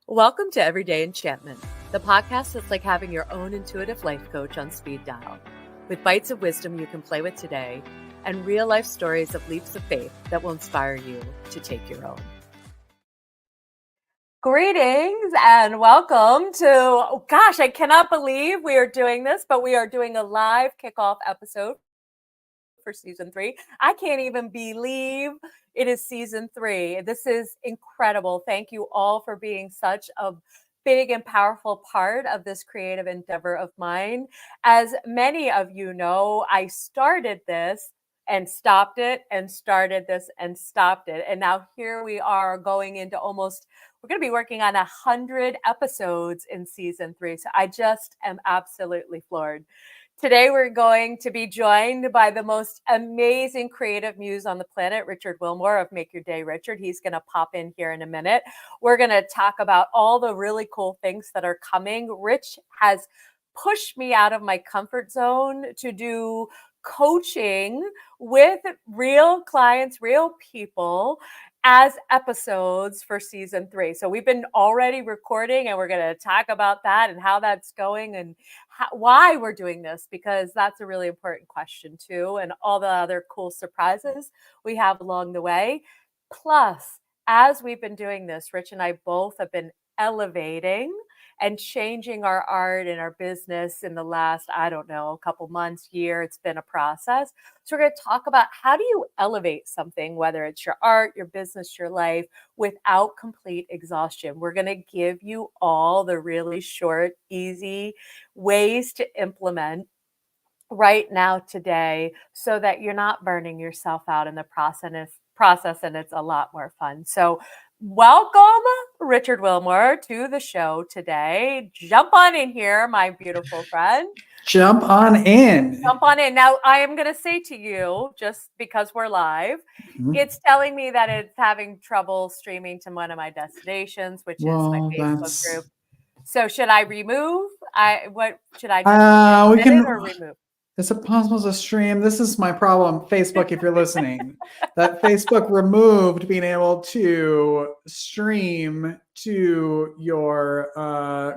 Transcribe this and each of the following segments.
Welcome to Everyday Enchantment, the podcast that's like having your own intuitive life coach on speed dial, with bites of wisdom you can play with today and real-life stories of leaps of faith that will inspire you to take your own. Greetings and welcome to, I cannot believe we are doing this, but we are doing a live kickoff episode for season 3. I can't even believe it is season 3. This is incredible. Thank you all for being such a big and powerful part of this creative endeavor of mine. As many of you know, I started this and stopped it and started this and stopped it. And now here we are going into we're going to be working on 100 episodes in season 3. So I just am absolutely floored. Today, we're going to be joined by the most amazing creative muse on the planet, Richard Wilmore of Make Your Day Richard. He's going to pop in here in a minute. We're going to talk about all the really cool things that are coming. Rich has pushed me out of my comfort zone to do coaching with real clients, real people, as episodes for season 3. So we've been already recording and we're going to talk about that and how that's going and why we're doing this, because that's a really important question too, and all the other cool surprises we have along the way. Plus, as we've been doing this, Rich and I both have been elevating and changing our art and our business in the last, couple months, year. It's been a process. So we're going to talk about how do you elevate something, whether it's your art, your business, your life, without complete exhaustion. We're going to give you all the really short, easy ways to implement right now today so that you're not burning yourself out in the process, and it's a lot more fun. So welcome, Richard Wilmore, to the show today. Jump on in here, my beautiful friend. Jump on in. Now, I am going to say to you, just because we're live, it's telling me that it's having trouble streaming to one of my destinations, which is my Facebook group. So should I remove? What should I just edit or remove? Is it possible to stream? This is my problem. Facebook, if you're listening, that Facebook removed being able to stream to your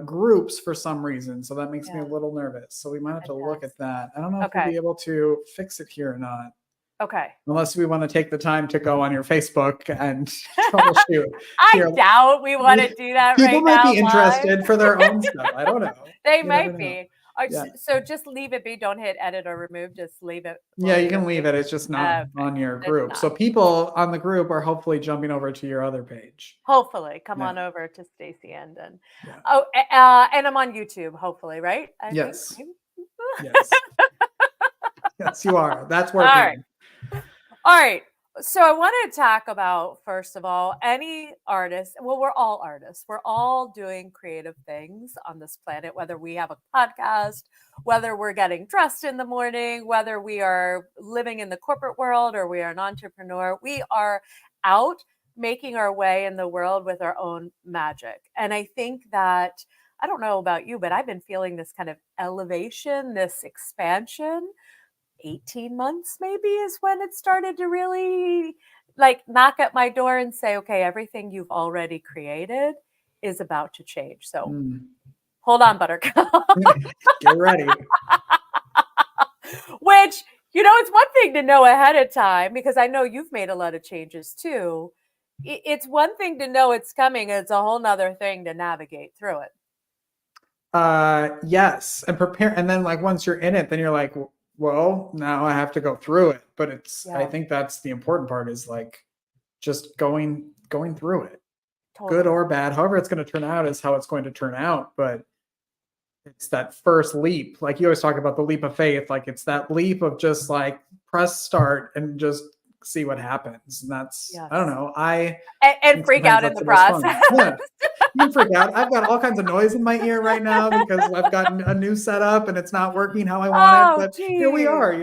groups for some reason. So that makes me a little nervous. So we might have to look at that. I don't know if we'll be able to fix it here or not. Okay. Unless we want to take the time to go on your Facebook and troubleshoot. I doubt we want to do that right now. People might be interested for their own stuff. I don't know. They might be. So just leave it be. Don't hit edit or remove. Just leave it. Yeah, you can leave it. It's just not on your group. So people on the group are hopefully jumping over to your other page. Hopefully. Come on over to Stacey Andon. Yeah. Oh, and I'm on YouTube, hopefully, right? Yes. Yes. Yes, you are. That's working. All right. So I wanted to talk about, first of all, any artist. Well, we're all artists. We're all doing creative things on this planet, whether we have a podcast, whether we're getting dressed in the morning, whether we are living in the corporate world or we are an entrepreneur. We are out making our way in the world with our own magic. And I think that, I don't know about you, but I've been feeling this kind of elevation, this expansion. 18 months maybe is when it started to really knock at my door and say, okay, everything you've already created is about to change. So hold on, Buttercup. Get ready. Which, it's one thing to know ahead of time, because I know you've made a lot of changes too. It's one thing to know it's coming. It's a whole nother thing to navigate through it. Yes. And prepare. And then once you're in it, then you're like, well, now I have to go through it. But I think that's the important part, is just going through it. Totally. Good or bad. However it's going to turn out is how it's going to turn out. But it's that first leap. You always talk about the leap of faith. It's that leap of just press start and just see what happens. And that's, I don't know. And freak out in the process. Yeah. You can freak out. I've got all kinds of noise in my ear right now because I've gotten a new setup and it's not working how I want it. But here we are,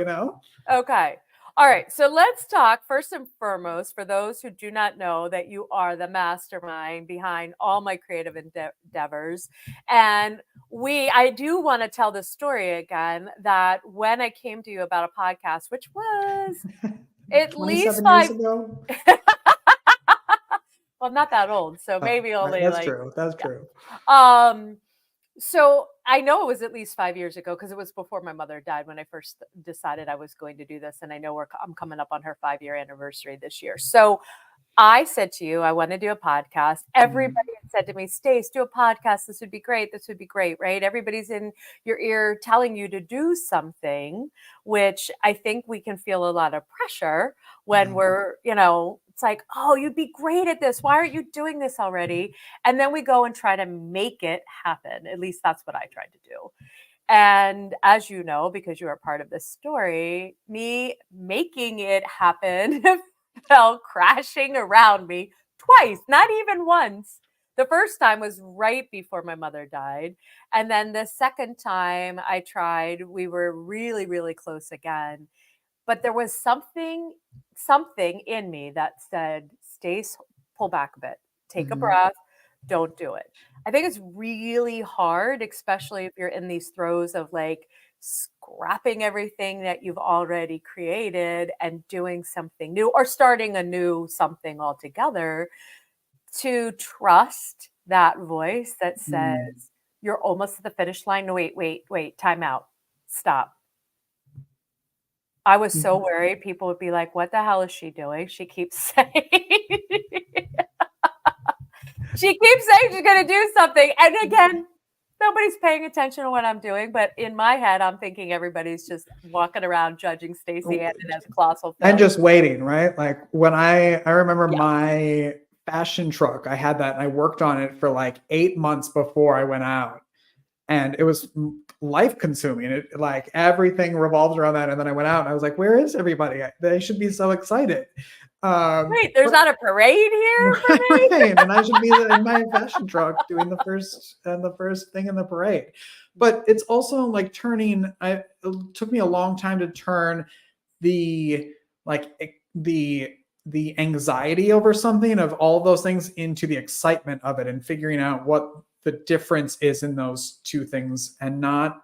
Okay. All right. So let's talk first and foremost, for those who do not know, that you are the mastermind behind all my creative endeavors. And I do want to tell this story again, that when I came to you about a podcast, which was at least 5 years ago. Well, I'm not that old, so maybe only that's like true. That's true. So I know it was at least 5 years ago because it was before my mother died when I first decided I was going to do this, and I know I'm coming up on her 5-year anniversary this year. So I said to you, I want to do a podcast. Everybody had said to me, Stace, do a podcast. This would be great. This would be great, right? Everybody's in your ear telling you to do something, which I think we can feel a lot of pressure when we're, it's like, oh, you'd be great at this. Why aren't you doing this already? And then we go and try to make it happen. At least that's what I tried to do. And as you know, because you are part of this story, me making it happen fell crashing around me twice, not even once. The first time was right before my mother died. And then the second time I tried, we were really, really close again. But there was something in me that said, Stace, pull back a bit, take a breath, don't do it. I think it's really hard, especially if you're in these throes of like scrapping everything that you've already created and doing something new or starting a new something altogether, to trust that voice that says, you're almost at the finish line. No, wait, time out. Stop. I was so worried people would be like, what the hell is she doing? She keeps saying she's going to do something. And again, nobody's paying attention to what I'm doing. But in my head, I'm thinking everybody's just walking around judging Stacey Andon as a colossal failure. And just waiting, right? Like when I remember my fashion truck, I had that and I worked on it for like 8 months before I went out. And it was life consuming. It like everything revolved around that. And then I went out and I was like, where is everybody? They should be so excited. Wait, there's not a parade here for me? Right. And I should be in my fashion truck doing the first thing in the parade. But it's also like it took me a long time to turn the anxiety over something of all of those things into the excitement of it and figuring out what the difference is in those two things, and not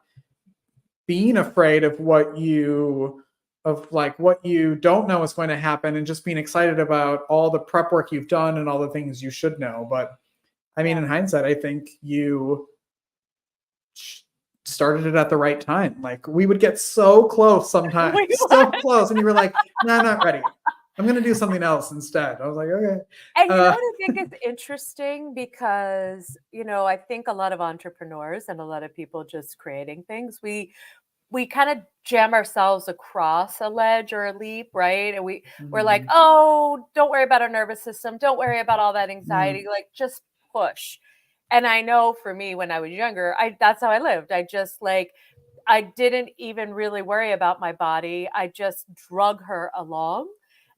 being afraid of what you don't know is going to happen, and just being excited about all the prep work you've done and all the things you should know. But I mean, in hindsight, I think you started it at the right time. Like we would get so close sometimes, so close, and you were like, no, I'm not ready. I'm going to do something else instead. I was like, okay. And you know what I think is interesting, because, I think a lot of entrepreneurs and a lot of people just creating things, we kind of jam ourselves across a ledge or a leap, right? And we're like, oh, don't worry about our nervous system. Don't worry about all that anxiety. Like just push. And I know for me, when I was younger, that's how I lived. I didn't even really worry about my body. I just drug her along.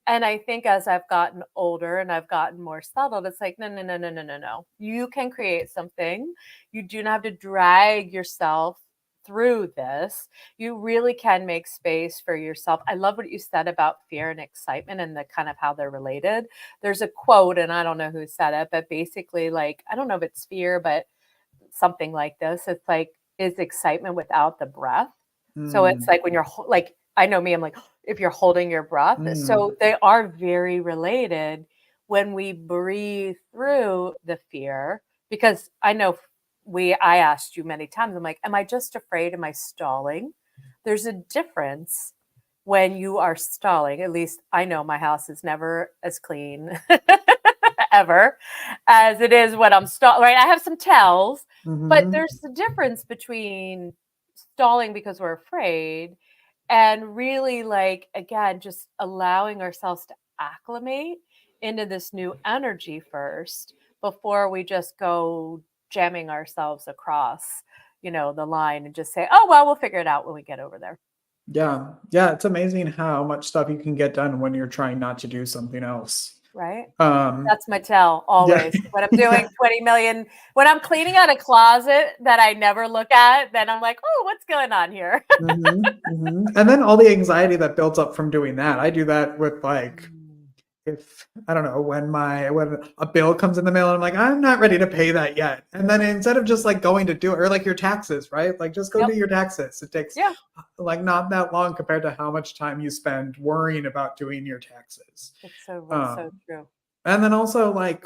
And I think as I've gotten older and I've gotten more settled, it's like, no. You can create something. You do not have to drag yourself through this. You really can make space for yourself. I love what you said about fear and excitement and the kind of how they're related. There's a quote, and I don't know who said it, but basically, like, I don't know if it's fear, but something like this. It's like, is excitement without the breath. So it's like when you're like, I know me, I'm like, if you're holding your breath. So they are very related when we breathe through the fear, because I know I asked you many times, I'm like, am I just afraid? Am I stalling? There's a difference when you are stalling. At least I know my house is never as clean ever as it is when I'm stalling, right? I have some tells, but there's the difference between stalling because we're afraid and really, like, again, just allowing ourselves to acclimate into this new energy first before we just go jamming ourselves across, the line and just say, oh, well, we'll figure it out when we get over there. Yeah. It's amazing how much stuff you can get done when you're trying not to do something else. Right. That's my tell always. When I'm doing 20 million, when I'm cleaning out a closet that I never look at, then I'm like, oh, what's going on here? And then all the anxiety that builds up from doing that. I do that with like, if I don't know, when a bill comes in the mail and I'm like, I'm not ready to pay that yet. And then instead of just like going to do it, or like your taxes, right? Like just go do your taxes. It takes like not that long compared to how much time you spend worrying about doing your taxes. It's so true. And then also like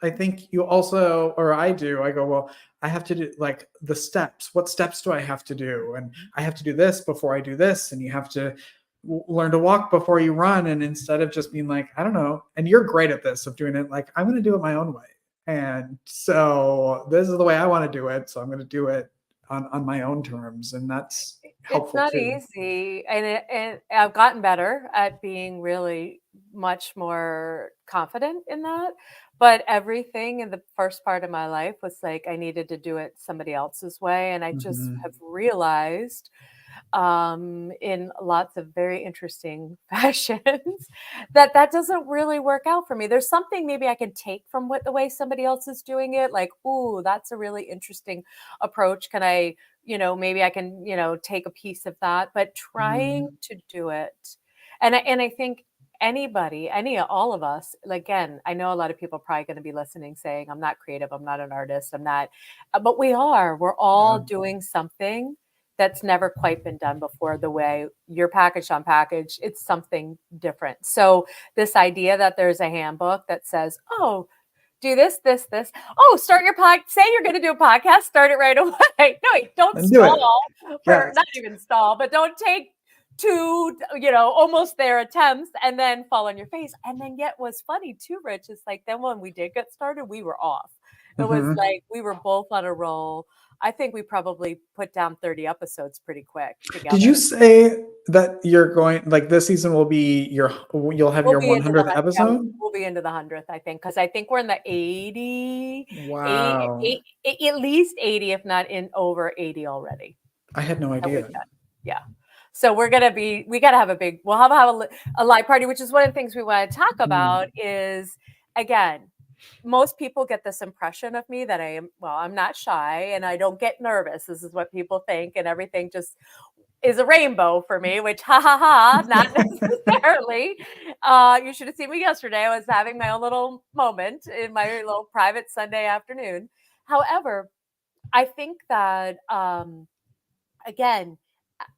I think you also, or I do, I go, well, I have to do like the steps. What steps do I have to do? And I have to do this before I do this. And you have to learn to walk before you run. And instead of just being like, I don't know, and you're great at this of doing it, like, I'm going to do it my own way. And so this is the way I want to do it. So I'm going to do it on my own terms. And that's helpful It's not too. easy, and I've gotten better at being really much more confident in that. But everything in the first part of my life was like I needed to do it somebody else's way, and I just Mm-hmm. have realized in lots of very interesting fashions that that doesn't really work out for me. There's something maybe I can take from what the way somebody else is doing it, like, ooh, that's a really interesting approach. Can I, maybe I can, take a piece of that, but trying Mm-hmm. to do it. And I think anybody, all of us, again, I know a lot of people are probably going to be listening saying, I'm not creative, I'm not an artist, I'm not, but we're all Yeah. doing something that's never quite been done before the way you're packaged on package. It's something different. So this idea that there's a handbook that says, oh, do this, this, this. Oh, start your pod. Say you're going to do a podcast. Start it right away. No, don't And do it. stall for Yes. not even stall, but don't take two, almost there attempts and then fall on your face. And then yet what's funny too, Rich, is like then when we did get started, we were off. It was Mm-hmm. like we were both on a roll. I think we probably put down 30 episodes pretty quick Did you together. say that you're going like this season will be you'll have We'll your be into the 100th yeah, episode? we'll be into the 100th, I think, because I think we're in the 80, Wow. at least 80, if not in over 80 already I had no that we've idea. done. Yeah. So we got to have we'll have a live party, which is one of the things we want to talk about is, again, most people get this impression of me that I'm not shy and I don't get nervous. This is what people think, and everything just is a rainbow for me, which ha ha ha, not necessarily. You should have seen me yesterday. I was having my own little moment in my little private Sunday afternoon. However, I think that again,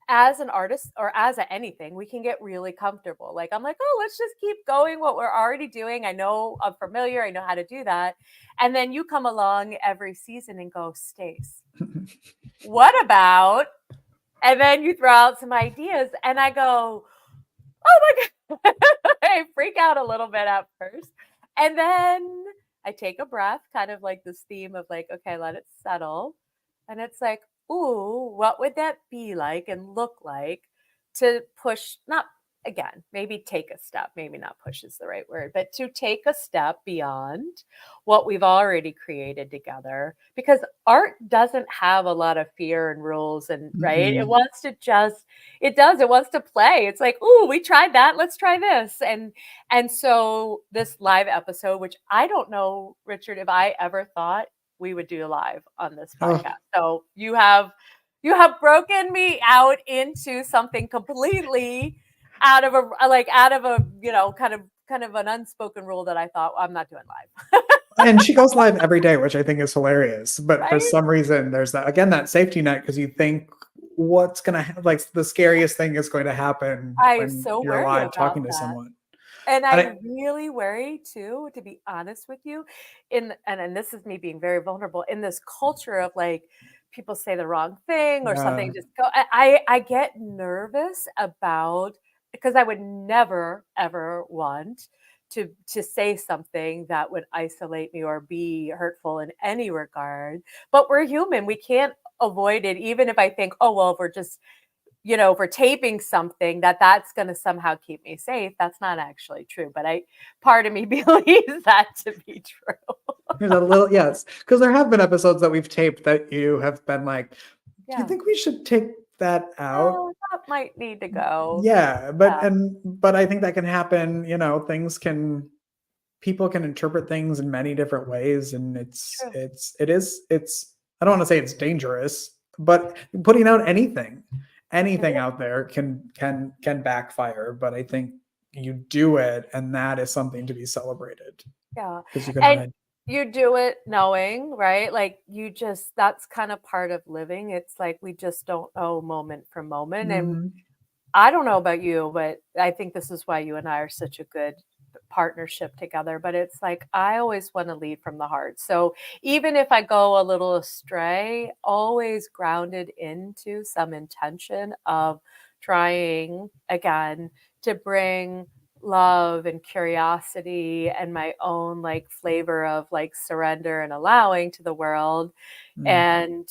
as an artist or as anything, we can get really comfortable. Like I'm like, oh, let's just keep going what we're already doing. I know I'm familiar. I know how to do that. And then you come along every season and go, Stace, what about? And then you throw out some ideas, and I go, oh my God. I freak out a little bit at first. And then I take a breath, kind of like this theme of like, okay, let it settle. And it's like, ooh, what would that be like and look like to push, not again, maybe take a step, maybe not push is the right word, but to take a step beyond what we've already created together. Because art doesn't have a lot of fear and rules and right. It wants to just it wants to play. It's like, ooh, we tried that, let's try this. And so this live episode, which I don't know, Richard, if I ever thought we would do live on this Oh, podcast. So you have broken me out into something completely out of a kind of an unspoken rule that I thought, well, I'm not doing live. and she goes live every day, which I think is hilarious. But for Right? some reason, there's that safety net because you think what's gonna like the scariest thing is going to happen I when so you're worry live about talking to that. someone. And And I I, really worry too, to be honest with you, and this is me being very vulnerable in this culture of like people say the wrong thing or something yeah. just go. I get nervous about because I would never ever want to say something that would isolate me or be hurtful in any regard. But we're human. We can't avoid it, even if I think, oh well, if we're just if we're taping something that's going to somehow keep me safe. That's not actually true, but part of me believes that to be true. There's a little yes, because there have been episodes that we've taped that you have been like, do you Yeah. think we should take that out? Oh, that might need to go. Yeah, Yeah, but I think that can happen. Things can people can interpret things in many different ways, and true. it's I don't want to say it's dangerous, but putting out It anything is. out there can backfire. But I think you do it, and that is something to be celebrated Yeah. because you can And hide. you do it knowing, right? Like that's kind of part of living. It's like we just don't know moment for moment. And Mhm. I don't know about you, but I think this is why you and I are such a good partnership together, but it's like I always want to lead from the heart. So even if I go a little astray, always grounded into some intention of trying again to bring love and curiosity and my own like flavor of like surrender and allowing to the world. And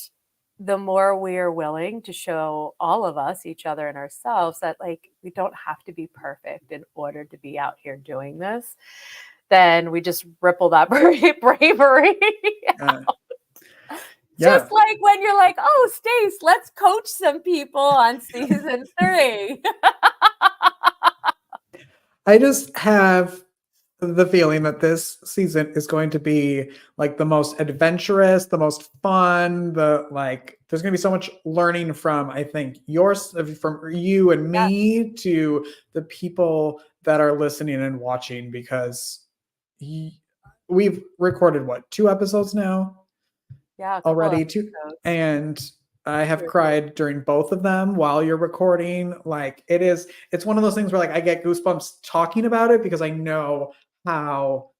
the more we are willing to show all of us, each other and ourselves, that like we don't have to be perfect in order to be out here doing this, then we just ripple that bravery out. Just like when you're like, oh, Stace, let's coach some people on season 3. I just have the feeling that this season is going to be like the most adventurous, the most fun, there's going to be so much learning from, I think, from you and me to the people that are listening and watching, because we've recorded 2 episodes now? Yeah, already 2, and I have cried during both of them while you're recording. Like it's one of those things where like I get goosebumps talking about it because I know how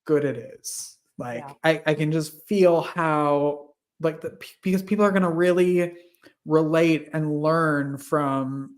good it is. Like I can just feel how because people are going to really relate and learn from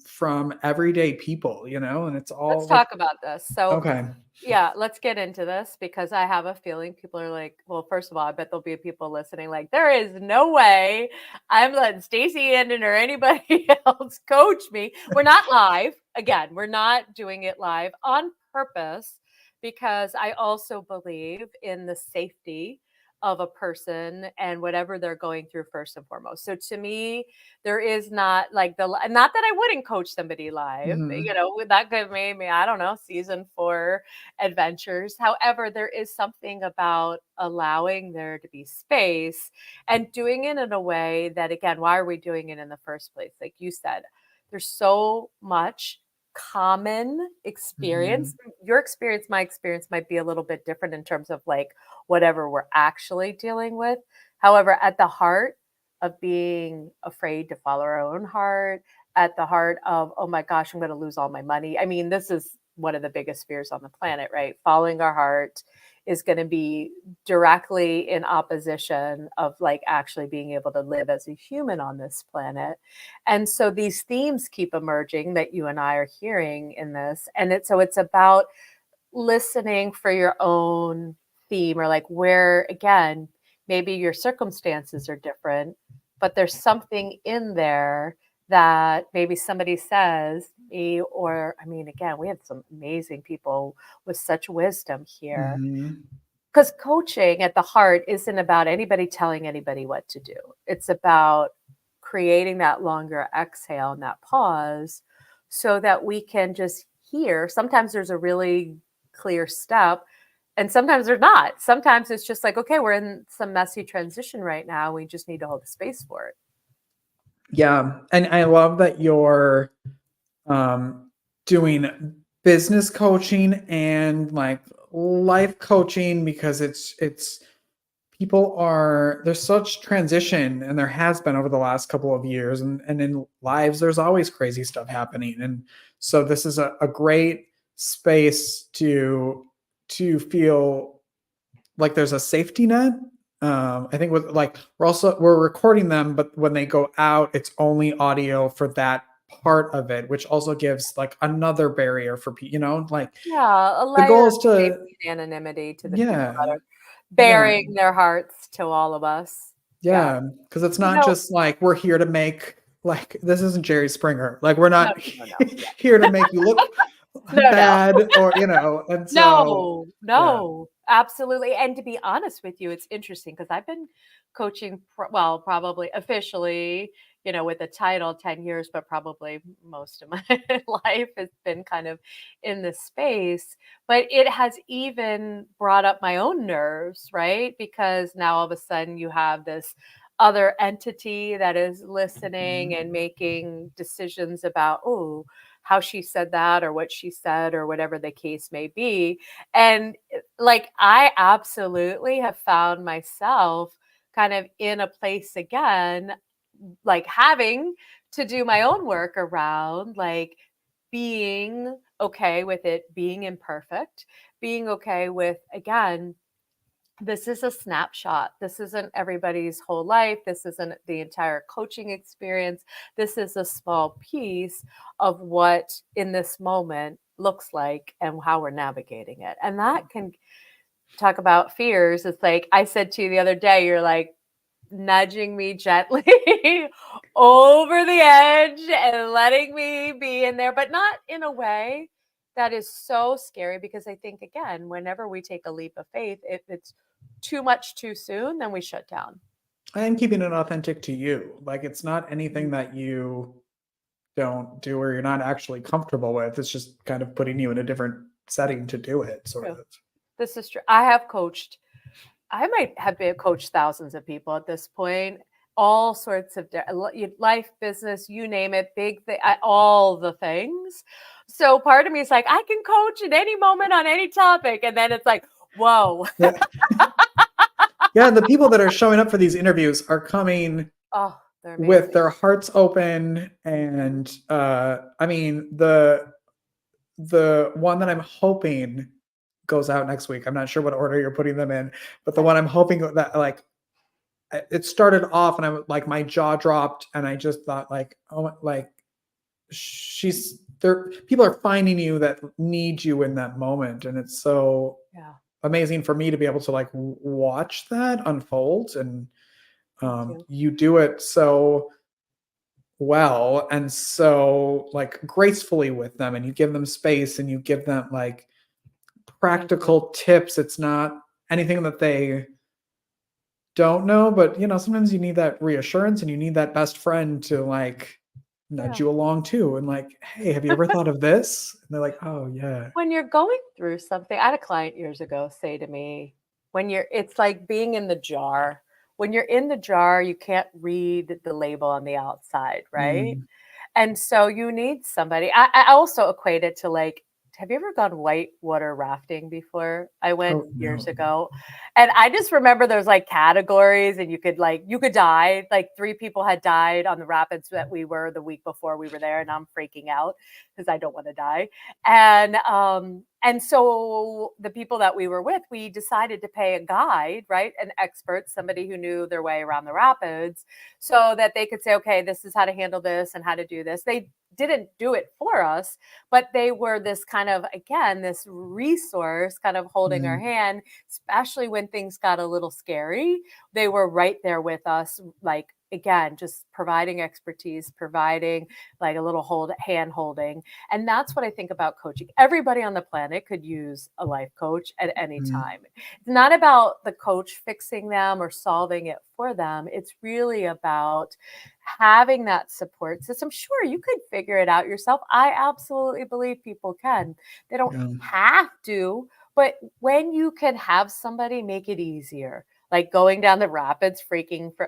everyday people, and it's all. Let's talk about this. So okay. Yeah, let's get into this because I have a feeling people are like, well, first of all, I bet there'll be people listening like, there is no way I'm letting Stacey Andon or anybody else coach me. We're not live. Again, we're not doing it live on purpose because I also believe in the safety of a person and whatever they're going through first and foremost. So to me, there is not like not that I wouldn't coach somebody live, that could maybe, I don't know, season 4 adventures. However, there is something about allowing there to be space and doing it in a way that, again, why are we doing it in the first place? Like you said, there's so much common experience. Your experience, my experience might be a little bit different in terms of like whatever we're actually dealing with. However, at the heart of being afraid to follow our own heart, at the heart of, oh my gosh, I'm going to lose all my money. I mean, this is one of the biggest fears on the planet, right? Following our heart is going to be directly in opposition of like actually being able to live as a human on this planet. And so these themes keep emerging that you and I are hearing in this. And it's about listening for your own theme, or like where, again, maybe your circumstances are different, but there's something in there that maybe somebody says, or I mean, again, we have some amazing people with such wisdom here. Because coaching at the heart isn't about anybody telling anybody what to do. It's about creating that longer exhale and that pause so that we can just hear. Sometimes there's a really clear step and sometimes there's not. Sometimes it's just like, okay, we're in some messy transition right now. We just need to hold the space for it. Yeah. And I love that you're doing business coaching and like life coaching, because it's there's such transition, and there has been over the last couple of years, and in lives there's always crazy stuff happening. And so this is a great space to feel like there's a safety net. I think with like we're recording them, but when they go out, it's only audio for that part of it, which also gives like another barrier for people, like the goal is to anonymity to the people that are bearing their hearts to all of us. Because it's not just like we're here to make, like, this isn't Jerry Springer, like we're not here to make you look bad or and so no, absolutely. And to be honest with you, it's interesting because I've been coaching probably officially with the title 10 years, but probably most of my life has been kind of in this space. But it has even brought up my own nerves, right? Because now all of a sudden you have this other entity that is listening and making decisions about, how she said that or what she said or whatever the case may be. And like, I absolutely have found myself kind of in a place again, like having to do my own work around like being okay with it being imperfect, being okay with, again, this is a snapshot. This isn't everybody's whole life. This isn't the entire coaching experience. This is a small piece of what in this moment looks like and how we're navigating it. And that can talk about fears. It's like I said to you the other day, you're like nudging me gently over the edge and letting me be in there, but not in a way that is so scary, because I think, again, whenever we take a leap of faith, if it's too much too soon, then we shut down. And keeping it authentic to you. Like, it's not anything that you don't do or you're not actually comfortable with. It's just kind of putting you in a different setting to do it, sort of. This is true. I might have been coached thousands of people at this point, all sorts of life, business, you name it, big thing, all the things. So part of me is like, I can coach at any moment on any topic. And then it's like, whoa. Yeah, the people that are showing up for these interviews are coming with their hearts open. And I mean, the one that I'm hoping goes out next week, I'm not sure what order you're putting them in, but the one I'm hoping that, like, it started off and I was like, my jaw dropped and I just thought, like, oh, like, she's there. People are finding you that need you in that moment. And it's so amazing for me to be able to, like, watch that unfold. And you do it so well and so, like, gracefully with them, and you give them space and you give them, like, practical tips. It's not anything that they don't know, but sometimes you need that reassurance and you need that best friend to, like, nudge you along too, and like, hey, have you ever thought of this? And they're like, oh yeah. When you're going through something, I had a client years ago say to me, it's like being in the jar. When you're in the jar, you can't read the label on the outside, right? And so you need somebody. I also equate it to, like, have you ever gone whitewater rafting before? I went years ago. And I just remember there's, like, categories, and you could die. Like, 3 people had died on the rapids that we were the week before we were there. And I'm freaking out because I don't want to die. And so the people that we were with, we decided to pay a guide, right? An expert, somebody who knew their way around the rapids, so that they could say, okay, this is how to handle this and how to do this. They didn't do it for us, but they were this kind of, again, this resource kind of holding our hand, especially when things got a little scary. They were right there with us, like, again, just providing expertise, providing, like, a little hand holding. And that's what I think about coaching. Everybody on the planet could use a life coach at any time. It's not about the coach fixing them or solving it for them. It's really about having that support system. Sure, you could figure it out yourself. I absolutely believe people can. They don't have to, but when you can have somebody make it easier, like going down the rapids, freaking for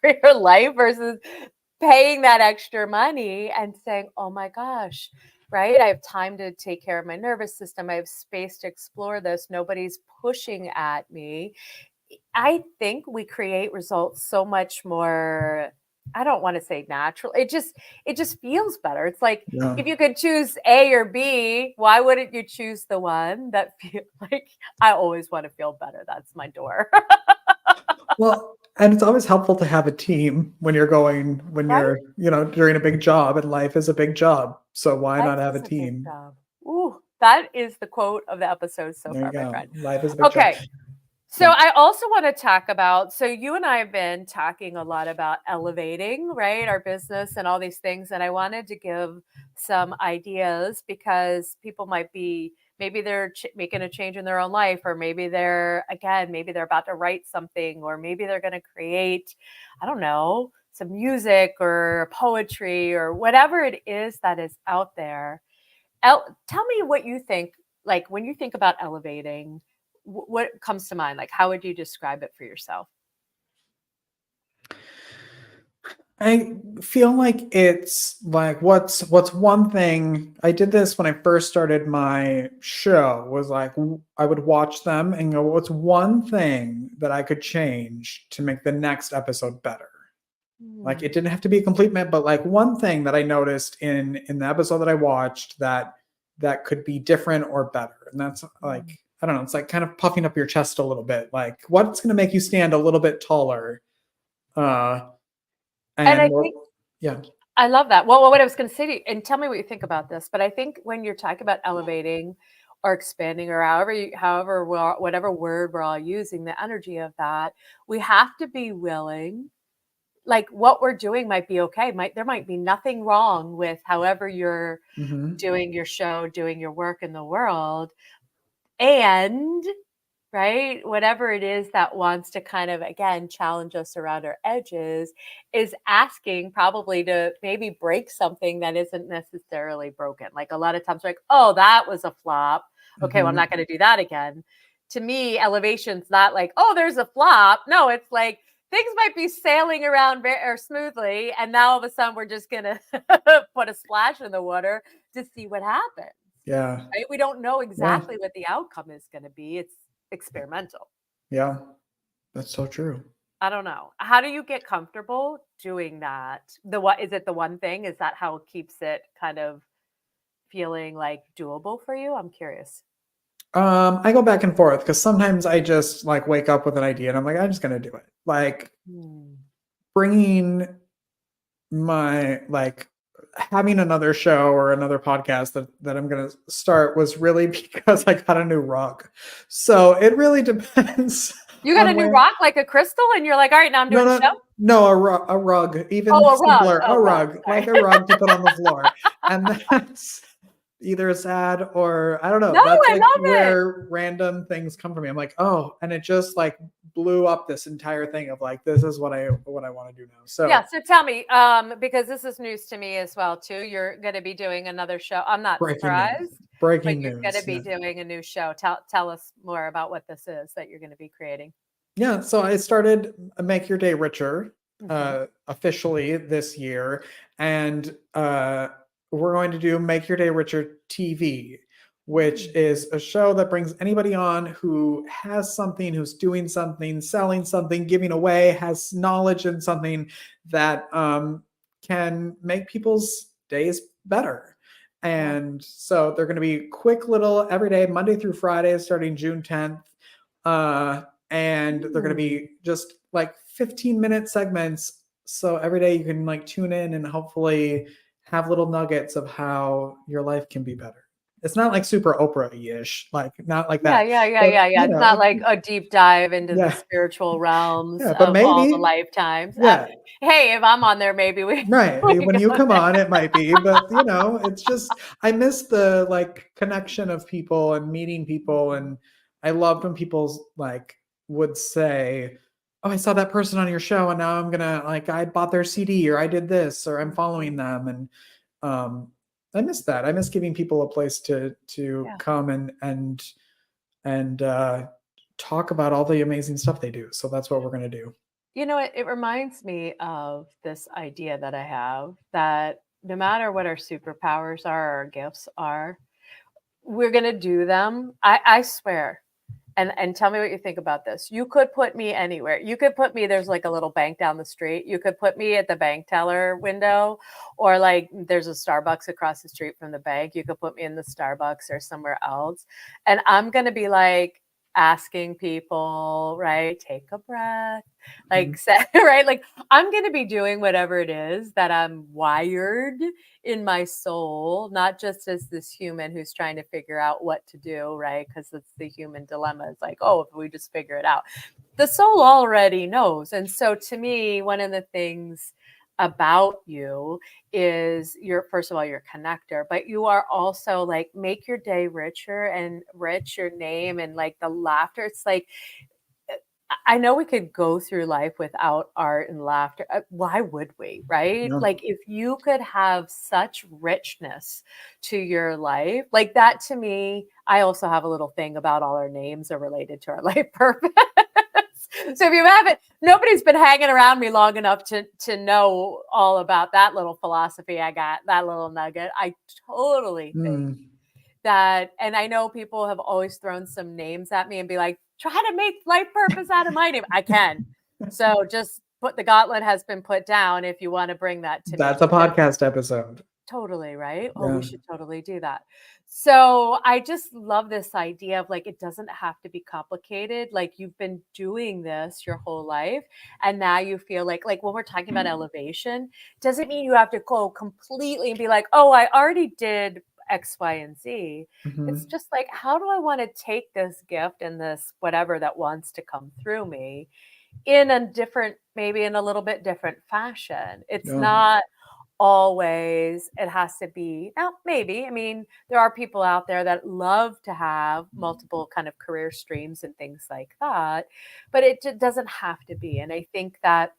your life, versus paying that extra money and saying, oh my gosh, right? I have time to take care of my nervous system. I have space to explore this. Nobody's pushing at me. I think we create results so much more, I don't want to say natural. It just feels better. It's like, if you could choose A or B, why wouldn't you choose the one that feels like, I always want to feel better? That's my door. Well, and it's always helpful to have a team when you're during a big job, and life is a big job. So why not have a team? Ooh, that is the quote of the episode so far, my friend. Life is a big job. So I also want to talk about, so you and I have been talking a lot about elevating, right, our business and all these things. And I wanted to give some ideas, because people might be, maybe they're making a change in their own life, or maybe they're about to write something, or maybe they're going to create, I don't know, some music or poetry or whatever it is that is out there. Tell me what you think, like, when you think about elevating, what comes to mind? Like, how would you describe it for yourself? I feel like it's like, what's one thing, I did this when I first started my show, was like, I would watch them and go, what's one thing that I could change to make the next episode better? Like it didn't have to be a complete myth, but like one thing that I noticed in the episode that I watched that could be different or better. And that's like, I don't know, it's like kind of puffing up your chest a little bit. Like what's going to make you stand a little bit taller? And I think, yeah. I love that. Well, what I was going to say to you, and tell me what you think about this, but I think when you're talking about elevating or expanding or whatever word we're all using, the energy of that, we have to be willing. Like what we're doing might be okay. There might be nothing wrong with however you're doing your show, doing your work in the world. And right, whatever it is that wants to kind of, again, challenge us around our edges is asking probably to maybe break something that isn't necessarily broken. Like a lot of times, like, oh, that was a flop. Okay, well, I'm not going to do that again. To me, elevation's not like, oh, there's a flop. No, it's like, things might be sailing around very smoothly, and now all of a sudden we're just gonna put a splash in the water to see what happens. Yeah, right? We don't know exactly what the outcome is going to be. It's experimental. Yeah, that's so true. I don't know. How do you get comfortable doing that? What is it? The one thing is that how it keeps it kind of feeling like doable for you? I'm curious. I go back and forth because sometimes I just like wake up with an idea and I'm like, I'm just gonna do it. Like bringing my like having another show or another podcast that I'm gonna start was really because I got a new rug. So it really depends. You got a new rock, like a crystal, and you're like, all right, now I'm doing a show? No, a rug. Even simpler, a rug, like a rug to put on the floor. And that's either sad or I don't know. No, that's I like love where random things come from me. I'm like, oh, and it just like blew up this entire thing of like, this is what I want to do now. So yeah. So tell me, because this is news to me as well too. You're going to be doing another show. I'm not surprised. Breaking news. You're going to be doing a new show. Tell us more about what this is that you're going to be creating. Yeah. So I started Make Your Day Richer officially this year, and we're going to do Make Your Day Richer TV, which is a show that brings anybody on who has something, who's doing something, selling something, giving away, has knowledge in something that can make people's days better. And so they're going to be quick little everyday, Monday through Friday, starting June 10th. And they're going to be just like 15-minute segments. So every day you can like tune in and hopefully have little nuggets of how your life can be better. It's not like super Oprah-ish, like not like that. Yeah. It's not like a deep dive into the spiritual realms but of maybe, all the lifetimes. Hey, if I'm on there, maybe we when you come on, it might be. But it's just I miss the like connection of people and meeting people, and I loved when people like would say, oh, I saw that person on your show and now I'm gonna like I bought their CD or I did this or I'm following them. And I miss that. I miss giving people a place to come and talk about all the amazing stuff they do. So that's what we're gonna do. It reminds me of this idea that I have that no matter what our superpowers are, our gifts are, we're gonna do them. I swear. And tell me what you think about this. You could put me anywhere. You could put me, there's like a little bank down the street. You could put me at the bank teller window, or like there's a Starbucks across the street from the bank. You could put me in the Starbucks or somewhere else. And I'm going to be like asking people, right? Take a breath, like, right? Like I'm going to be doing whatever it is that I'm wired in my soul, not just as this human who's trying to figure out what to do, right? Because it's the human dilemma. It's like, oh, if we just figure it out, the soul already knows. And so to me, one of the things about you is first of all, you're a connector, but you are also like, make your day richer and rich your name and like the laughter. It's like, I know we could go through life without art and laughter. Why would we, right? No. Like if you could have such richness to your life, like that to me, I also have a little thing about all our names are related to our life purpose. So if you haven't, nobody's been hanging around me long enough to know all about that little philosophy I got, that little nugget. I totally think that, and I know people have always thrown some names at me and be like, try to make life purpose out of my name. I can. So just the gauntlet has been put down if you want to bring that to me. That's a podcast episode. Totally, right? Oh, Yeah. we should totally do that. So I just love this idea of like, it doesn't have to be complicated. Like you've been doing this your whole life and now you feel like when we're talking about elevation, doesn't mean you have to go completely and be like, oh, I already did X, Y, and Z. It's just like, how do I want to take this gift and this whatever that wants to come through me in a different, maybe in a little bit different fashion? It's not always, it has to be, now maybe, I mean, there are people out there that love to have multiple kind of career streams and things like that, but it doesn't have to be. And I think that,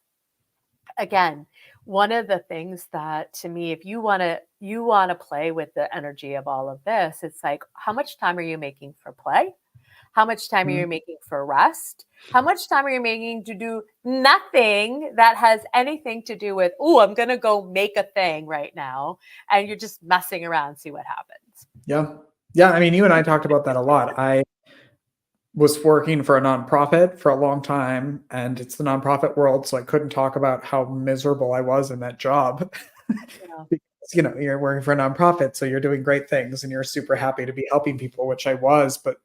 again, one of the things that to me, if you want to play with the energy of all of this, it's like, how much time are you making for play? How much time are you making for rest? How much time are you making to do nothing that has anything to do with, oh, I'm going to go make a thing right now. And you're just messing around, see what happens. Yeah. Yeah. I mean, you and I talked about that a lot. I was working for a nonprofit for a long time, and it's the nonprofit world. So I couldn't talk about how miserable I was in that job. Yeah. Because, you're working for a nonprofit, so you're doing great things and you're super happy to be helping people, which I was, but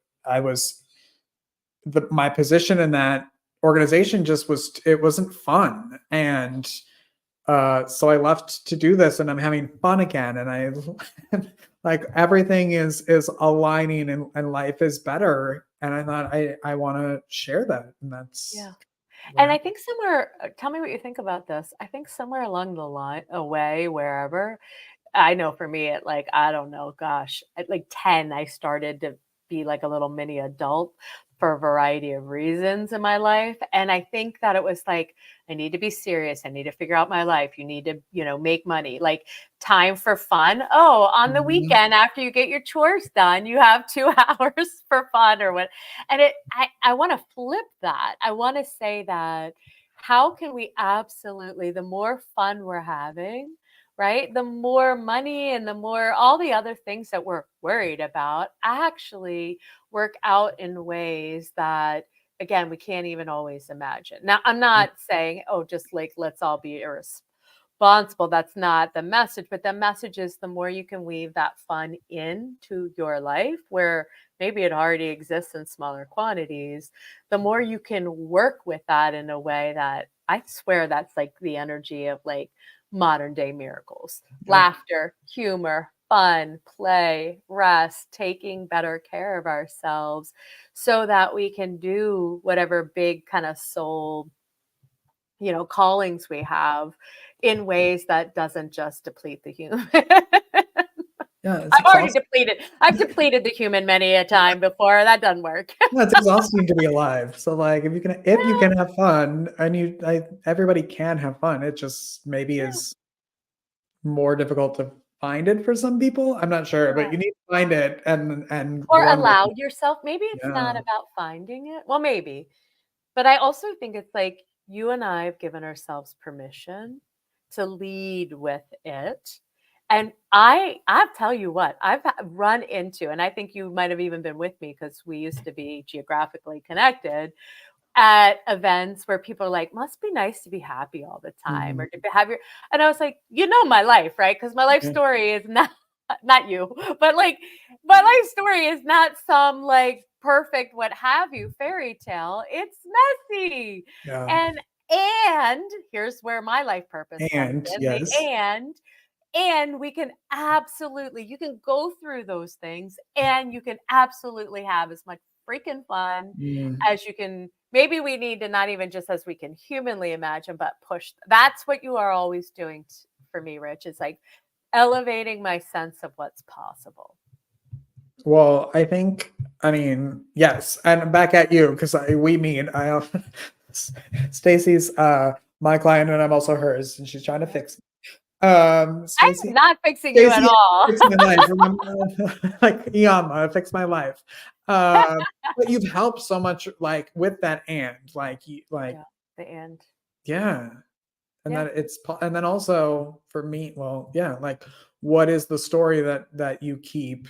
my position in that organization it wasn't fun. And so I left to do this, and I'm having fun again. And I like everything is aligning and life is better. And I thought I want to share that. And that's, and I think somewhere, tell me what you think about this. I think somewhere along the line, away, wherever, I know for me, at like, I don't know, gosh, at like 10, I started to be like a little mini adult for a variety of reasons in my life. And I think that it was like, I need to be serious. I need to figure out my life. You need to, make money, like time for fun. Oh, on the weekend, after you get your chores done, you have 2 hours for fun or what. And I want to flip that. I want to say that, how can we absolutely, the more fun we're having, right, the more money and the more all the other things that we're worried about actually work out in ways that, again, we can't even always imagine. Now, I'm not saying, oh, just like, let's all be irresponsible. That's not the message, but the message is the more you can weave that fun into your life, where maybe it already exists in smaller quantities, the more you can work with that in a way that, I swear, that's like the energy of like modern day miracles, laughter, humor, fun, play, rest, taking better care of ourselves so that we can do whatever big kind of soul, callings we have in ways that doesn't just deplete the human. I've depleted the human many a time before. That doesn't work. It's exhausting to be alive. So like, if you can have fun, and everybody can have fun, it just maybe is more difficult to find it for some people. I'm not sure, but you need to find it and or allow yourself. Maybe it's not about finding it. Well, maybe, but I also think it's like, you and I have given ourselves permission to lead with it. And I'll tell you what, I've run into, and I think you might have even been with me because we used to be geographically connected, at events where people are like, must be nice to be happy all the time, or to have your, and I was like, my life, right? Because my life story is not you, but like my life story is not some like perfect, what have you, fairy tale. It's messy. And here's where my life purpose comes in. And we can absolutely, you can go through those things and you can absolutely have as much freaking fun as you can. Maybe we need to, not even just as we can humanly imagine, but push. That's what you are always doing for me, Rich. It's like elevating my sense of what's possible. Well, I mean, yes. And back at you, because we meet. Stacey's my client, and I'm also hers, and she's trying to fix me. Stacey, I'm not fixing you at all. Fix my life. Remember, like Iyama, fix my life. But you've helped so much, like with that, and the and. And and then also for me, like, what is the story that you keep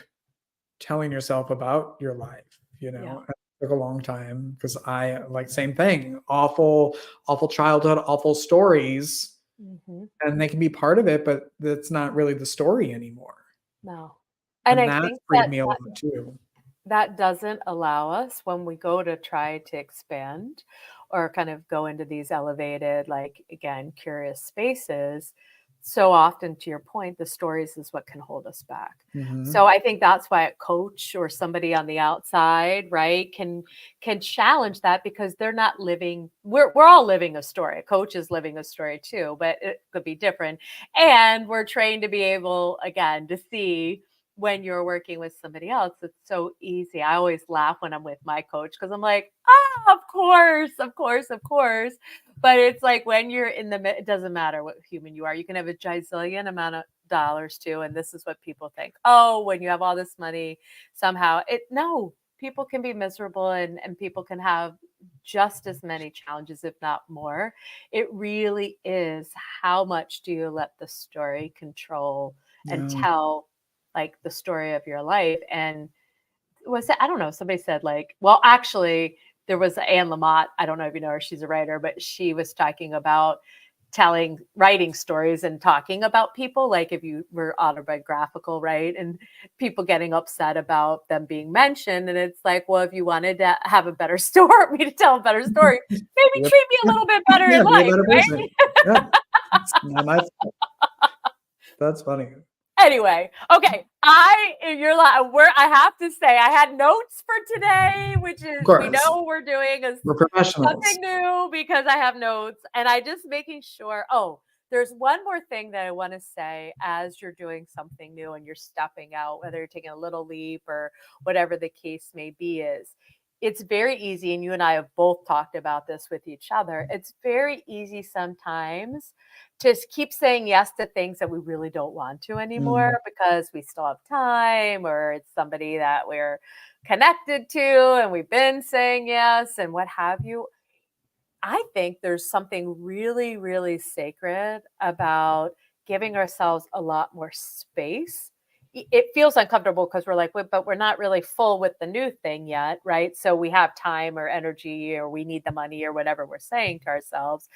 telling yourself about your life? took a long time because I like same thing, awful childhood, awful stories, and they can be part of it, but that's not really the story anymore. No. And And I that think freed me a lot too. that doesn't allow us when we go to try to expand or kind of go into these elevated, like, again, curious spaces. So often, to your point, the stories is what can hold us back. So I think that's why a coach or somebody on the outside, right, can challenge that because they're not living. We're all living a story. A coach is living a story too, but it could be different. And we're trained to be able, again, to see when you're working with somebody else. It's so easy. I always laugh when I'm with my coach because I'm like, of course, of course, of course. But it's like when you're in it doesn't matter what human you are. You can have a gazillion amount of dollars too. And this is what people think. Oh, when you have all this money, somehow no, people can be miserable and people can have just as many challenges, if not more. It really is how much do you let the story control and tell like the story of your life. And I don't know, somebody said like, well, actually, there was Anne Lamott. I don't know if you know her, she's a writer, but she was talking about writing stories and talking about people, like if you were autobiographical, right? And people getting upset about them being mentioned. And it's like, well, if you wanted to have a better story, me to tell a better story, maybe treat me a little bit better in Be a life, better right? person. Yeah. That's funny. Anyway, okay. I have to say I had notes for today, which is we know we're doing we're professionals. something new because I have notes and I just making sure. Oh, there's one more thing that I want to say as you're doing something new and you're stepping out, whether you're taking a little leap or whatever the case may be, is it's very easy. And you and I have both talked about this with each other. It's very easy sometimes to keep saying yes to things that we really don't want to anymore because we still have time or it's somebody that we're connected to and we've been saying yes and what have you. I think there's something really, really sacred about giving ourselves a lot more space. It feels uncomfortable because we're like, but we're not really full with the new thing yet, right? So we have time or energy or we need the money or whatever we're saying to ourselves.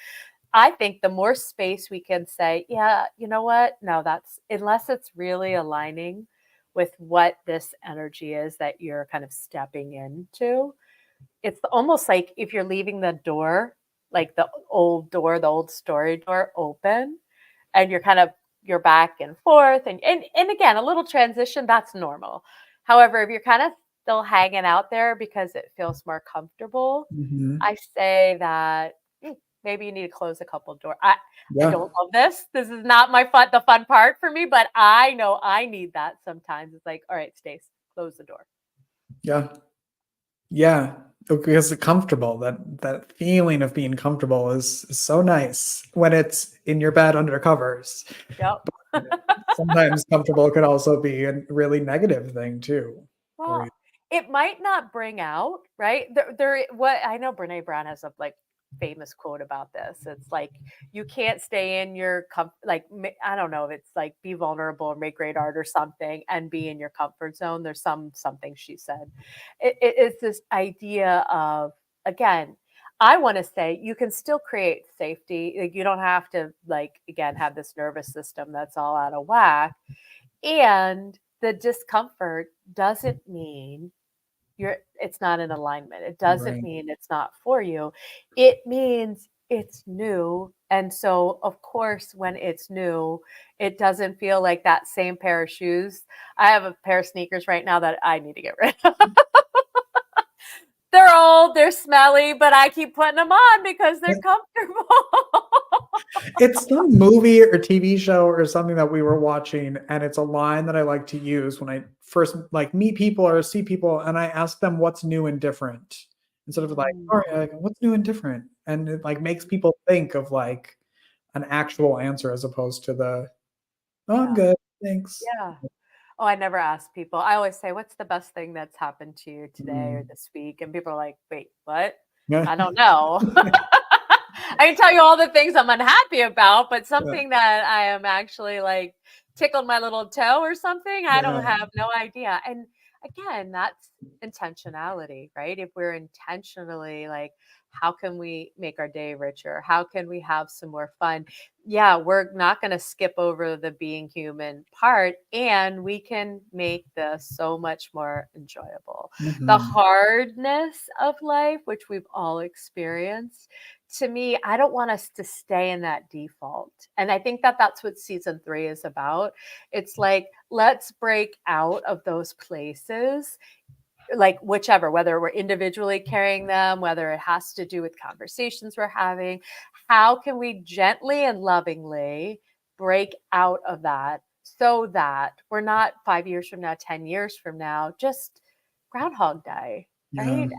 I think the more space we can say, yeah, you know what? No, that's unless it's really aligning with what this energy is that you're kind of stepping into. It's almost like if you're leaving the door, like the old door, the old story door open, and you're back and forth and again, a little transition, that's normal. However, if you're kind of still hanging out there because it feels more comfortable, I say that maybe you need to close a couple doors. I don't love this. This is not the fun part for me, but I know I need that sometimes. It's like, all right, Stace, close the door. Yeah. Yeah. Because it's comfortable. That feeling of being comfortable is so nice when it's in your bed under covers. Yep. Sometimes comfortable could also be a really negative thing too. Well, it might not bring out, right? What I know Brene Brown has a like famous quote about this. It's like you can't stay in your I don't know if it's like be vulnerable or make great art or something and be in your comfort zone. There's something she said. It's this idea of, again, I want to say you can still create safety. Like you don't have to again have this nervous system that's all out of whack. And the discomfort doesn't mean it's not in alignment. It doesn't mean it's not for you. It means it's new. And so, of course, when it's new, it doesn't feel like that same pair of shoes. I have a pair of sneakers right now that I need to get rid of. They're old, they're smelly, but I keep putting them on because they're comfortable. It's some movie or TV show or something that we were watching, and it's a line that I like to use when I first meet people or see people, and I ask them what's new and different instead of what's new and different, and it makes people think of an actual answer as opposed to the I'm good, thanks. Yeah. Oh, I never ask people. I always say, what's the best thing that's happened to you today or this week? And people are like, wait, what? I don't know. I can tell you all the things I'm unhappy about, but something that I am actually tickled my little toe or something, I don't have no idea. And again, that's intentionality, right? If we're intentionally like, how can we make our day richer? How can we have some more fun? Yeah, we're not going to skip over the being human part, and we can make this so much more enjoyable. The hardness of life, which we've all experienced, to me, I don't want us to stay in that default. And I think that that's what season 3 is about. It's like, let's break out of those places, like whichever, whether we're individually carrying them, whether it has to do with conversations we're having. How can we gently and lovingly break out of that so that we're not 5 years from now, 10 years from now, just Groundhog Day, right?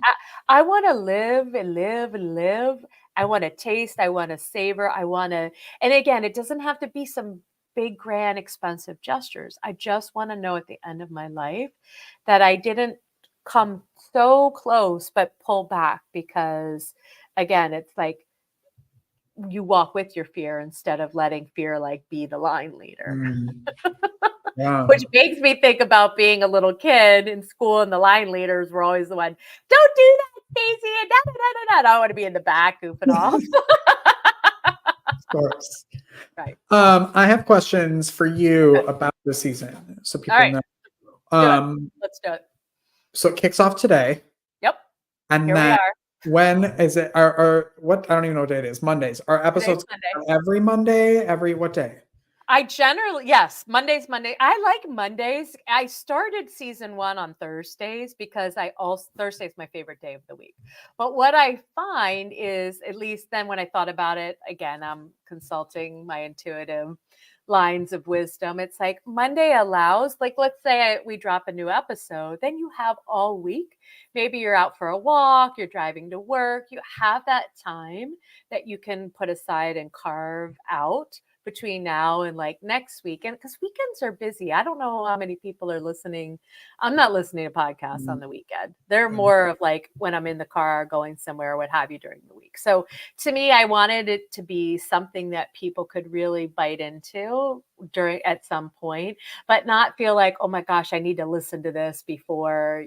I want to live and live and live. I want to taste, I want to savor, I want to, and again, it doesn't have to be some big, grand, expensive gestures. I just want to know at the end of my life that I didn't come so close but pull back, because again, it's like you walk with your fear instead of letting fear like be the line leader. Which makes me think about being a little kid in school, and the line leaders were always the one, don't do that, Stacey, and da, da, da, da. I want to be in the back goofing off. Of course. Right. I have questions for you about the season, so people know. Let's do it. So it kicks off today. Yep. And here we are. When is it? Or what? I don't even know what day it is. Mondays. Our episodes every Monday. Every what day? I generally, yes, Monday. I like Mondays. I started season 1 on Thursdays because Thursday's my favorite day of the week. But what I find is, at least then when I thought about it, again, I'm consulting my intuitive lines of wisdom. It's like Monday allows, like, let's say we drop a new episode, then you have all week. Maybe you're out for a walk, you're driving to work, you have that time that you can put aside and carve out between now and like next weekend, because weekends are busy. I don't know how many people are listening. I'm not listening to podcasts on the weekend. They're more of like when I'm in the car going somewhere or what have you during the week. So to me, I wanted it to be something that people could really bite into at some point, but not feel like, oh my gosh, I need to listen to this before,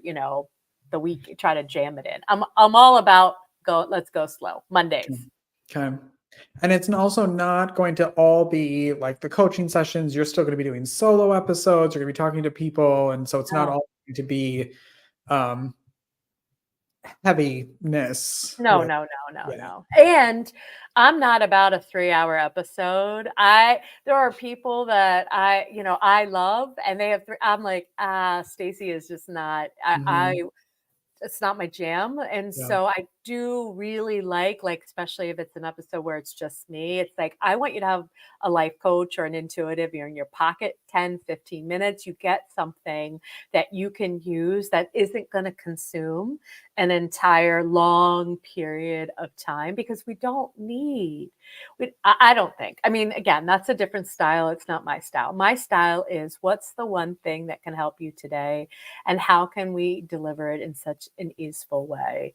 the week, try to jam it in. I'm all about let's go slow. Mondays. Okay. And it's also not going to all be like the coaching sessions. You're still going to be doing solo episodes. You're going to be talking to people. And so it's not all going to be heaviness. No. And I'm not about a 3-hour episode. There are people that I love, and they have I'm like, Stacey is just not, it's not my jam. And so I do really like, especially if it's an episode where it's just me, it's like, I want you to have a life coach or an intuitive, you're in your pocket, 10, 15 minutes, you get something that you can use that isn't going to consume an entire long period of time, because we don't need, I don't think, I mean, again, that's a different style. It's not my style. My style is, what's the one thing that can help you today? And how can we deliver it in such an easeful way,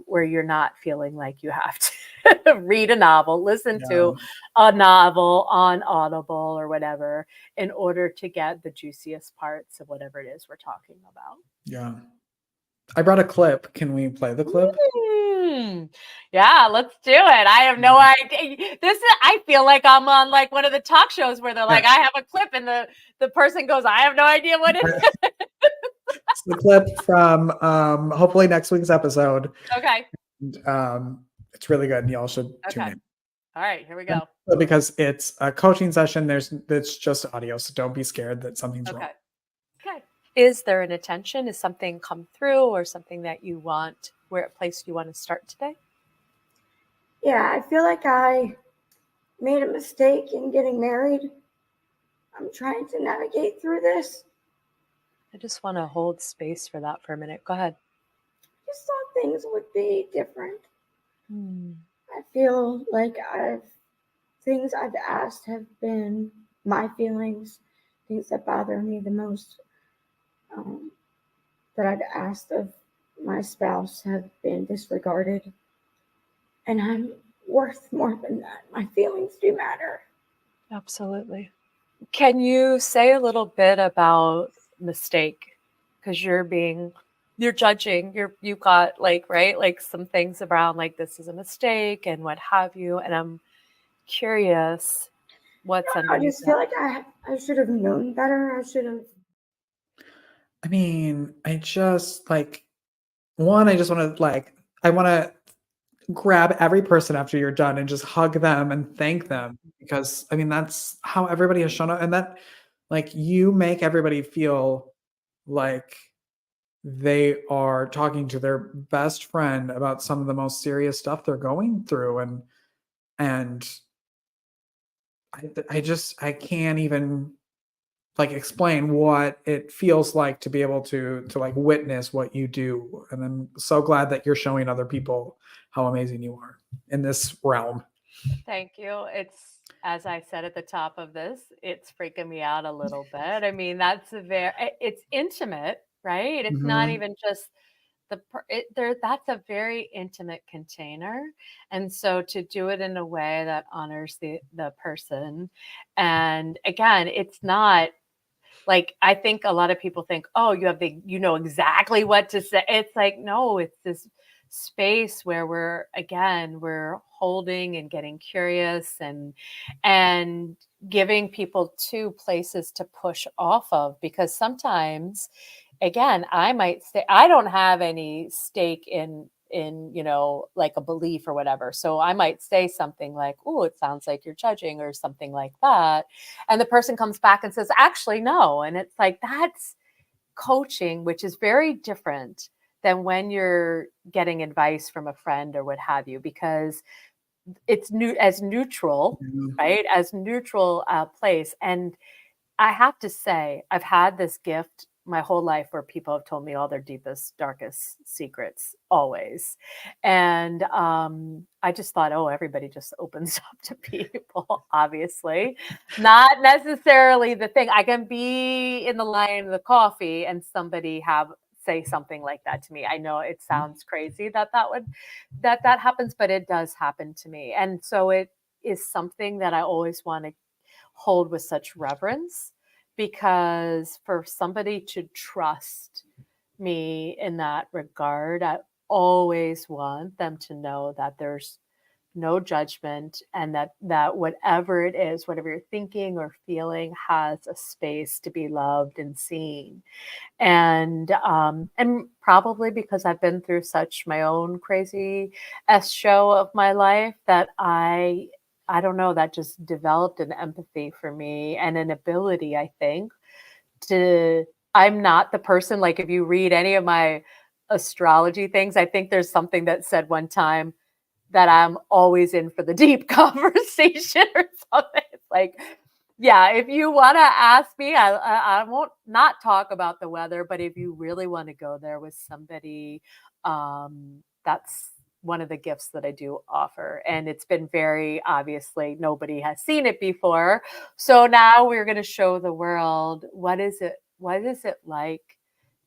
where you're not feeling like you have to read a novel, listen to a novel on Audible or whatever, in order to get the juiciest parts of whatever it is we're talking about. Yeah. I brought a clip. Can we play the clip? Yeah, let's do it. I have no idea. I feel like I'm on like one of the talk shows where they're like, I have a clip, and the person goes, I have no idea what it is. It's the clip from hopefully next week's episode. Okay. And, it's really good. Y'all should tune in. All right, here we go. Because it's a coaching session, it's just audio, so don't be scared that something's wrong. Okay. Is there an intention? Is something come through, or something that you want, where a place you want to start today? Yeah, I feel like I made a mistake in getting married. I'm trying to navigate through this. I just want to hold space for that for a minute. Go ahead. I just thought things would be different. I feel like things I've asked have been my feelings, things that bother me the most, that I've asked of my spouse have been disregarded. And I'm worth more than that. My feelings do matter. Absolutely. Can you say a little bit about mistake? Because you're being you're judging, you got like, right, like some things around like this is a mistake and what have you. And I'm curious what's I underneath just that. feel like I should have known better. I should have. I mean, I just like one, I just want to like I want to grab every person after you're done and just hug them and thank them because I mean that's how everybody has shown up and that like you make everybody feel like they are talking to their best friend about some of the most serious stuff they're going through and I can't even like explain what it feels like to be able to like witness what you do and I'm so glad that you're showing other people how amazing you are in this realm. Thank you. It's, as I said at the top of this, it's freaking me out a little bit. I mean, it's intimate, right? It's not Mhm. even just that's a very intimate container. And so to do it in a way that honors the person. And again, it's not like, I think a lot of people think, oh, you know exactly what to say. It's like, no, it's this space where we're holding and getting curious and giving people two places to push off of, because sometimes, again, I might say I don't have any stake in like a belief or whatever, so I might say something like, oh, it sounds like you're judging or something like that, and the person comes back and says, actually no, and it's like, that's coaching, which is very different than when you're getting advice from a friend or what have you, because it's neutral, Yeah. right, as neutral place. And I have to say, I've had this gift my whole life where people have told me all their deepest, darkest secrets, always. And I just thought, oh, everybody just opens up to people, obviously. Not necessarily the thing. I can be in the line of the coffee and somebody say something like that to me. I know it sounds crazy that happens, but it does happen to me. And so it is something that I always want to hold with such reverence, because for somebody to trust me in that regard, I always want them to know that there's no judgment, and that whatever it is, whatever you're thinking or feeling, has a space to be loved and seen. And probably because I've been through such my own crazy show of my life, that I don't know, that just developed an empathy for me and an ability, I think, to I'm not the person, like, if you read any of my astrology things, I think there's something that said one time that I'm always in for the deep conversation or something. It's like, yeah, if you want to ask me, I won't not talk about the weather, but if you really want to go there with somebody, that's one of the gifts that I do offer. And it's been very obviously, nobody has seen it before. So now we're going to show the world, what is it like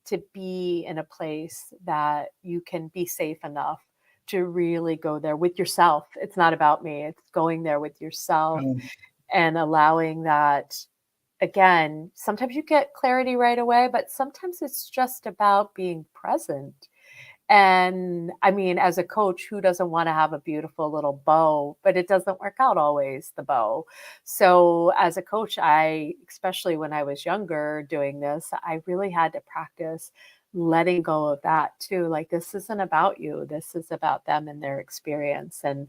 to be in a place that you can be safe enough to really go there with yourself. It's not about me. It's going there with yourself and allowing that. Again, sometimes you get clarity right away, but sometimes it's just about being present. And I mean, as a coach, who doesn't want to have a beautiful little bow, but it doesn't work out always, the bow. So as a coach, especially when I was younger doing this, I really had to practice letting go of that too. Like, this isn't about you. This is about them and their experience. And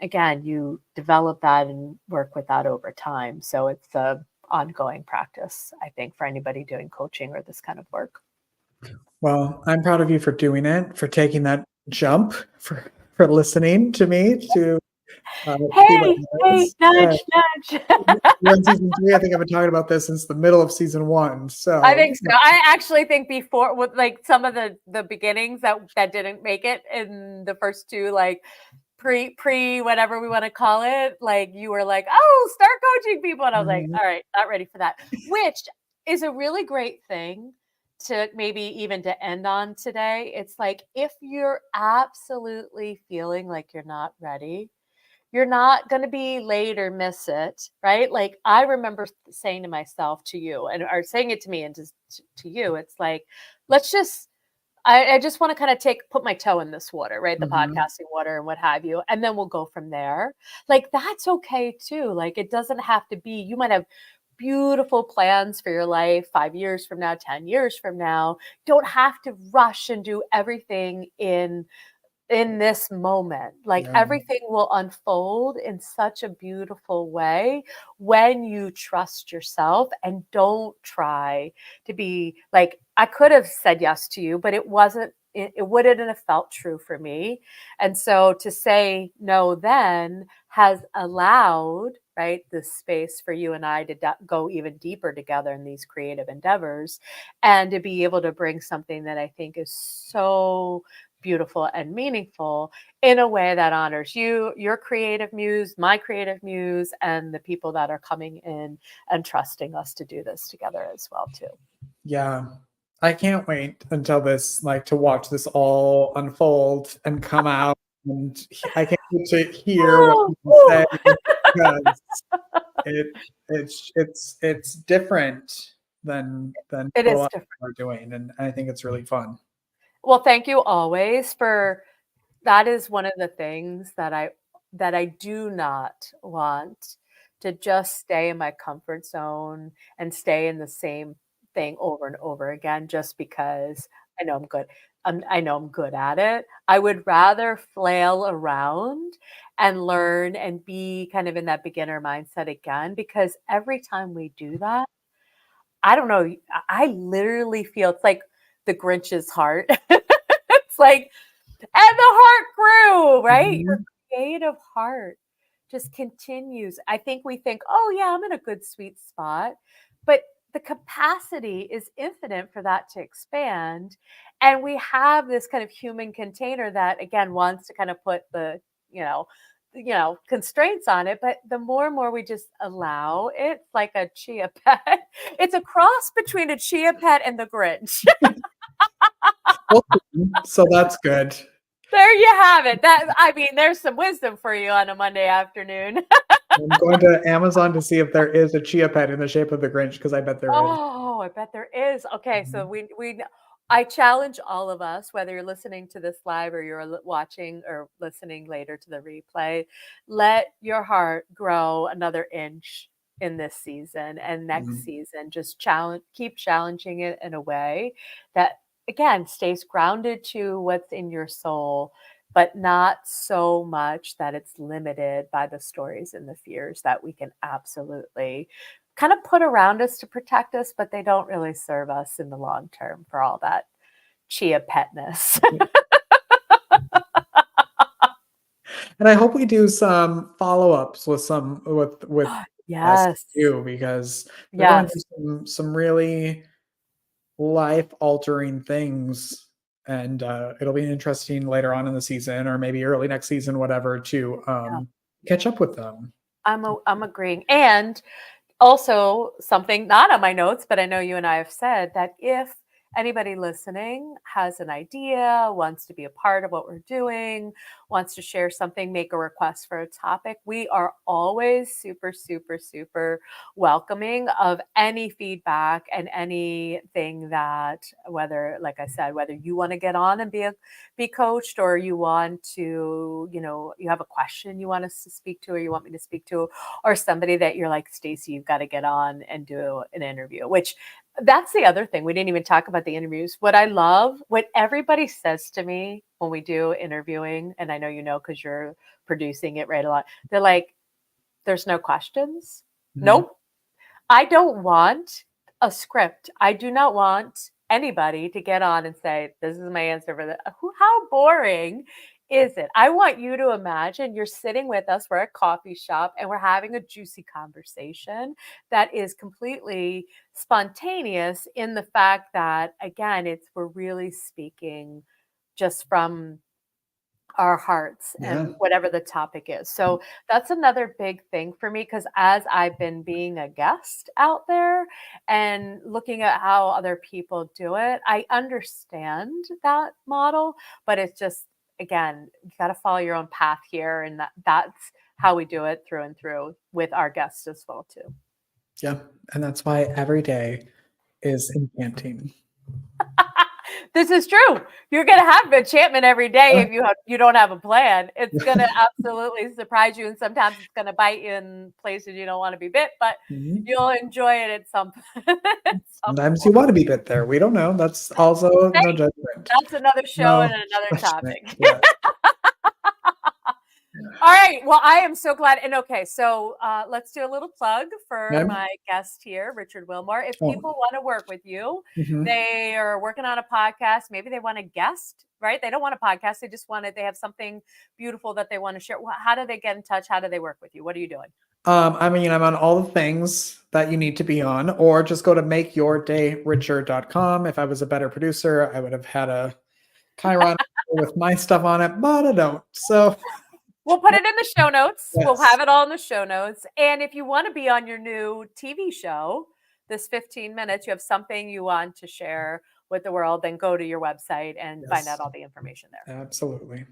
again, you develop that and work with that over time. So it's a ongoing practice, I think, for anybody doing coaching or this kind of work. Well, I'm proud of you for doing it, for taking that jump, for listening to me to see what Hey, happens. Yeah. nudge, nudge. We're in season 3. I think I've been talking about this since the middle of season 1. I So think so. I actually think before, with like some of the beginnings that didn't make it in the first two, like pre whatever we want to call it, like you were like, oh, start coaching people, and I was like, all right, not ready for that, which is a really great thing to maybe even to end on today. It's like, if you're absolutely feeling like you're not ready, you're not going to be late or miss it, right? Like, I remember saying to myself, to you, or saying it to me and just to you, it's like, let's just I just want to kind of put my toe in this water, right? The Mhm. podcasting water and what have you. And then we'll go from there. Like, that's okay too. Like, it doesn't have to be, you might have beautiful plans for your life 5 years from now, 10 years from now. Don't have to rush and do everything in this moment. Like, Yeah. everything will unfold in such a beautiful way when you trust yourself and don't try to be like, I could have said yes to you, but it wouldn't have felt true for me. And so to say no then has allowed, right, this space for you and I to go even deeper together in these creative endeavors, and to be able to bring something that I think is so beautiful and meaningful in a way that honors you, your creative muse, my creative muse, and the people that are coming in and trusting us to do this together as well too. Yeah. I can't wait until this, like, to watch this all unfold and come out, and I can't wait to hear what Oh, you say, because it's different than it what a is lot of different. people are doing, and I think it's really fun. Well, thank you always for that. Is one of the things that I do not want to just stay in my comfort zone and stay in the same thing over and over again just because I know I'm good. I know I'm good at it. I would rather flail around and learn and be kind of in that beginner mindset again, because every time we do that, I don't know, I literally feel it's like the Grinch's heart. It's like, and the heart grew, right? Your Mhm. creative heart just continues. I think we think, oh, yeah, I'm in a good sweet spot. But the capacity is infinite for that to expand. And we have this kind of human container that, again, wants to kind of put the, constraints on it. But the more and more we just allow it, like a chia pet, it's a cross between a chia pet and the Grinch. Well, so that's good. There you have it. There's some wisdom for you on a Monday afternoon. I'm going to Amazon to see if there is a chia pet in the shape of the Grinch, because I bet there is. Oh, I bet there is. Okay, so Mhm. I challenge all of us, whether you're listening to this live or you're watching or listening later to the replay, let your heart grow another inch in this season and next Mhm. season. Just keep challenging it in a way that, again, stays grounded to what's in your soul, but not so much that it's limited by the stories and the fears that we can absolutely kind of put around us to protect us, but they don't really serve us in the long term for all that chia petness. And I hope we do some follow-ups with guests Yes. too, because they're going Yes. through some really life-altering things, and, it'll be interesting later on in the season, or maybe early next season, whatever, to, Yeah. catch up with them. I'm agreeing. And also, something not on my notes, but I know you and I have said that if anybody listening has an idea, wants to be a part of what we're doing, wants to share something, make a request for a topic, we are always super, super, super welcoming of any feedback and anything that, whether, like I said, whether you want to get on and be coached, or you want to, you have a question you want us to speak to, or you want me to speak to, or somebody that you're like, Stacey, you've got to get on and do an interview, which that's the other thing. We didn't even talk about the interviews. What I love, what everybody says to me when we do interviewing, and I know because you're producing it right a lot, they're like, there's no questions. Mhm. Nope. I don't want a script. I do not want anybody to get on and say, this is my answer for that. How boring is it? I want you to imagine you're sitting with us, we're at a coffee shop, and we're having a juicy conversation that is completely spontaneous in the fact that, again, we're really speaking just from our hearts Yeah. and whatever the topic is. So that's another big thing for me, because as I've been being a guest out there and looking at how other people do it, I understand that model, but it's just, again, you got to follow your own path here, and that's how we do it through and through with our guests as well too. Yeah, and that's why every day is enchanting. This is true. You're going to have enchantment every day if you don't have a plan. It's going to absolutely surprise you, and sometimes it's going to bite you in places you don't want to be bit, but you'll enjoy it at some Sometimes point. you want to be bit there. We don't know. That's also no judgment. That's another show and another topic. Yeah. All right. Well, I am so glad. And okay, so let's do a little plug for my guest here, Richard Wilmore. If people want to work with you, they are working on a podcast. Maybe they want a guest, right? They don't want a podcast. They just they have something beautiful that they want to share. How do they get in touch? How do they work with you? What are you doing? I mean, I'm on all the things that you need to be on, or just go to makeyourdayricher.com. If I was a better producer, I would have had a Chiron with my stuff on it, but I don't. So we'll put it in the show notes. Yes. We'll have it all in the show notes. And if you want to be on your new TV show, this 15 minutes, you have something you want to share with the world, then go to your website and find out all the information there. Absolutely.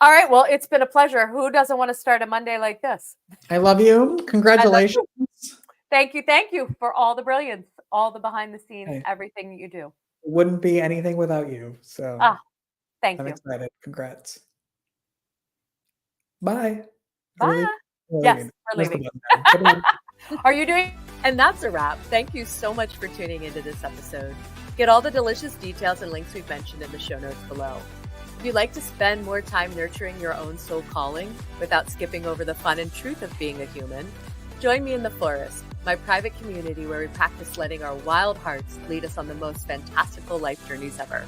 All right. Well, it's been a pleasure. Who doesn't want to start a Monday like this? I love you. Congratulations. Thank you. Thank you for all the brilliance, all the behind the scenes, everything you do. Wouldn't be anything without you. So thank I'm you. excited. Congrats. Bye. Bye. Yes, we're leaving. Are you doing? And that's a wrap. Thank you so much for tuning into this episode. Get all the delicious details and links we've mentioned in the show notes below. If you'd like to spend more time nurturing your own soul calling without skipping over the fun and truth of being a human, join me in the Forest, my private community where we practice letting our wild hearts lead us on the most fantastical life journeys ever.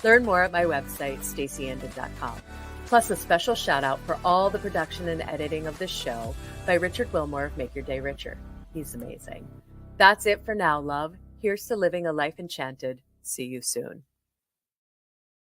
Learn more at my website, staceyandon.com. Plus a special shout out for all the production and editing of this show by Richard Wilmore of Make Your Day Richer. He's amazing. That's it for now, love. Here's to living a life enchanted. See you soon.